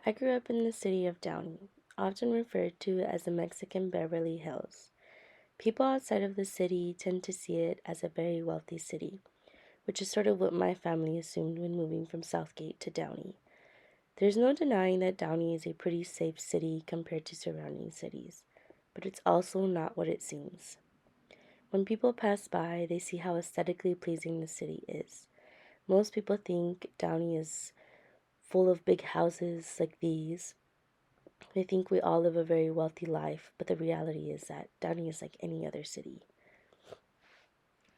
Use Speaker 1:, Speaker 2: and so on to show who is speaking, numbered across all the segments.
Speaker 1: I grew up in the city of Downey, often referred to as the Mexican Beverly Hills. People outside of the city tend to see it as a very wealthy city, which is sort of what my family assumed when moving from Southgate to Downey. There's no denying that Downey is a pretty safe city compared to surrounding cities, but it's also not what it seems. When people pass by, they see how aesthetically pleasing the city is. Most people think Downey is full of big houses like these. They think we all live a very wealthy life, but the reality is that Downey is like any other city.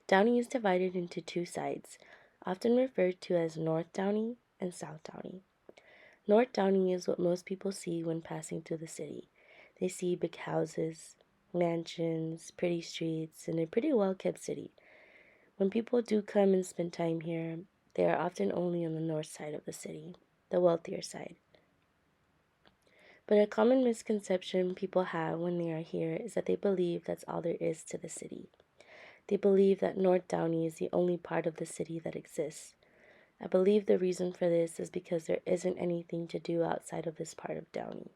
Speaker 1: Downey is divided into two sides, often referred to as North Downey and South Downey. North Downey is what most people see when passing through the city. They see big houses, mansions, pretty streets, and a pretty well kept city. When people do come and spend time here, they are often only on the north side of the city, the wealthier side. But a common misconception people have when they are here is that they believe that's all there is to the city. They believe that North Downey is the only part of the city that exists. I believe the reason for this is because there isn't anything to do outside of this part of Downey.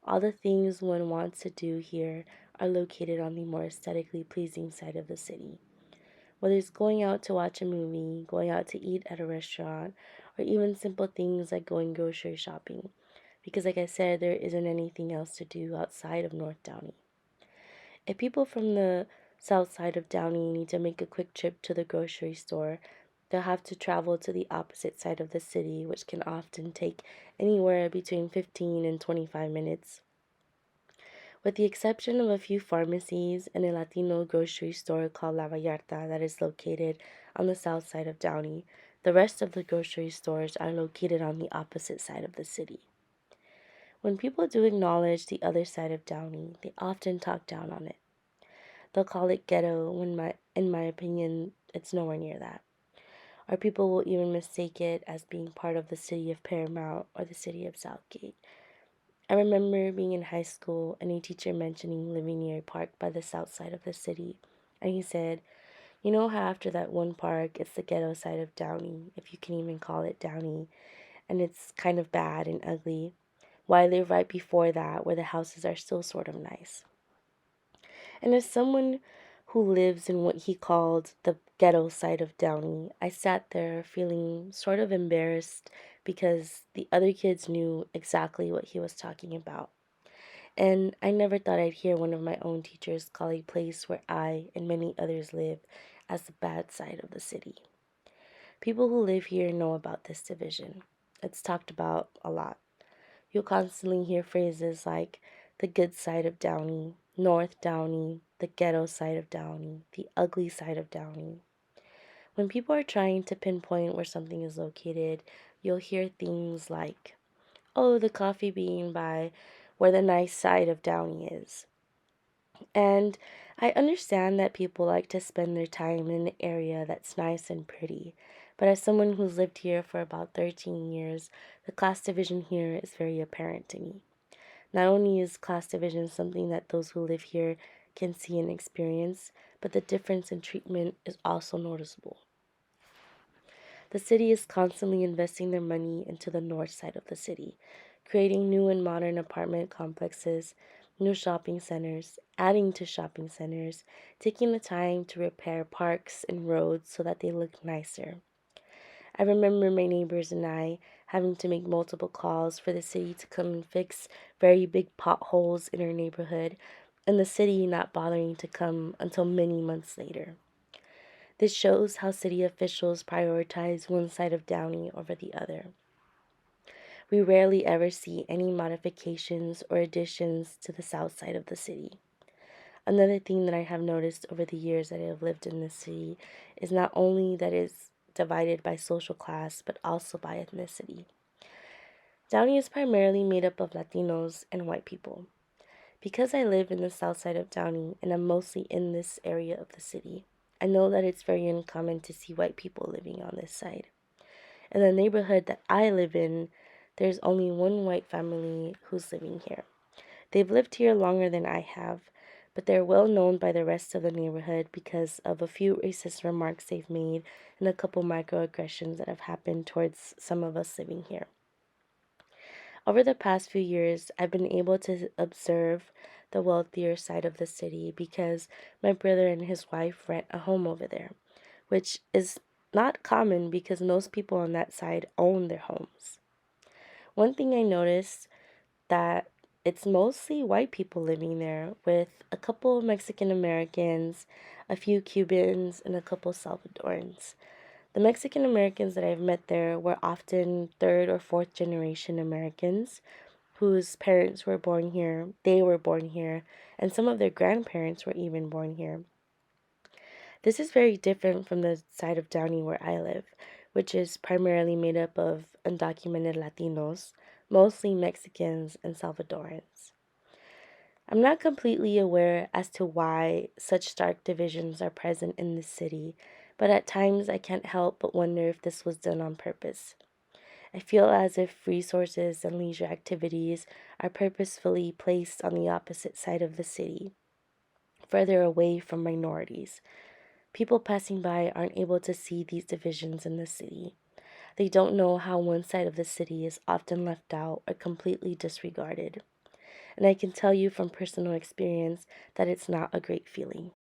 Speaker 1: All the things one wants to do here are located on the more aesthetically pleasing side of the city. Whether it's going out to watch a movie, going out to eat at a restaurant, or even simple things like going grocery shopping. Because, like I said, there isn't anything else to do outside of North Downey. If people from the south side of Downey need to make a quick trip to the grocery store, they'll have to travel to the opposite side of the city, which can often take anywhere between 15 and 25 minutes. With the exception of a few pharmacies and a Latino grocery store called La Vallarta that is located on the south side of Downey, the rest of the grocery stores are located on the opposite side of the city. When people do acknowledge the other side of Downey, they often talk down on it. They'll call it ghetto when in my opinion, it's nowhere near that. Or people will even mistake it as being part of the city of Paramount or the city of Southgate. I remember being in high school and a teacher mentioning living near a park by the south side of the city. And he said, you know how after that one park, it's the ghetto side of Downey, if you can even call it Downey, and it's kind of bad and ugly. Why live right before that where the houses are still sort of nice? And as someone who lives in what he called the ghetto side of Downey, I sat there feeling sort of embarrassed because the other kids knew exactly what he was talking about. And I never thought I'd hear one of my own teachers call a place where I and many others live as the bad side of the city. People who live here know about this division. It's talked about a lot. You'll constantly hear phrases like the good side of Downey, North Downey, the ghetto side of Downey, the ugly side of Downey. When people are trying to pinpoint where something is located, you'll hear things like, oh, the coffee bean by where the nice side of Downey is. And I understand that people like to spend their time in an area that's nice and pretty. But as someone who's lived here for about 13 years, the class division here is very apparent to me. Not only is class division something that those who live here can see and experience, but the difference in treatment is also noticeable. The city is constantly investing their money into the north side of the city, creating new and modern apartment complexes, new shopping centers, adding to shopping centers, taking the time to repair parks and roads so that they look nicer. I remember my neighbors and I having to make multiple calls for the city to come and fix very big potholes in our neighborhood, and the city not bothering to come until many months later. This shows how city officials prioritize one side of Downey over the other. We rarely ever see any modifications or additions to the south side of the city. Another thing that I have noticed over the years that I have lived in this city is not only that it's divided by social class, but also by ethnicity. Downey is primarily made up of Latinos and white people. Because I live in the south side of Downey and I'm mostly in this area of the city, I know that it's very uncommon to see white people living on this side. In the neighborhood that I live in, there's only one white family who's living here. They've lived here longer than I have, but they're well known by the rest of the neighborhood because of a few racist remarks they've made and a couple microaggressions that have happened towards some of us living here. Over the past few years, I've been able to observe the wealthier side of the city because my brother and his wife rent a home over there, which is not common because most people on that side own their homes. One thing I noticed that it's mostly white people living there with a couple of Mexican Americans, a few Cubans, and a couple Salvadorans. The Mexican Americans that I've met there were often third or fourth generation Americans whose parents were born here, they were born here, and some of their grandparents were even born here. This is very different from the side of Downey where I live, which is primarily made up of undocumented Latinos, mostly Mexicans and Salvadorans. I'm not completely aware as to why such stark divisions are present in this city, but at times I can't help but wonder if this was done on purpose. I feel as if resources and leisure activities are purposefully placed on the opposite side of the city, further away from minorities. People passing by aren't able to see these divisions in the city. They don't know how one side of the city is often left out or completely disregarded. And I can tell you from personal experience that it's not a great feeling.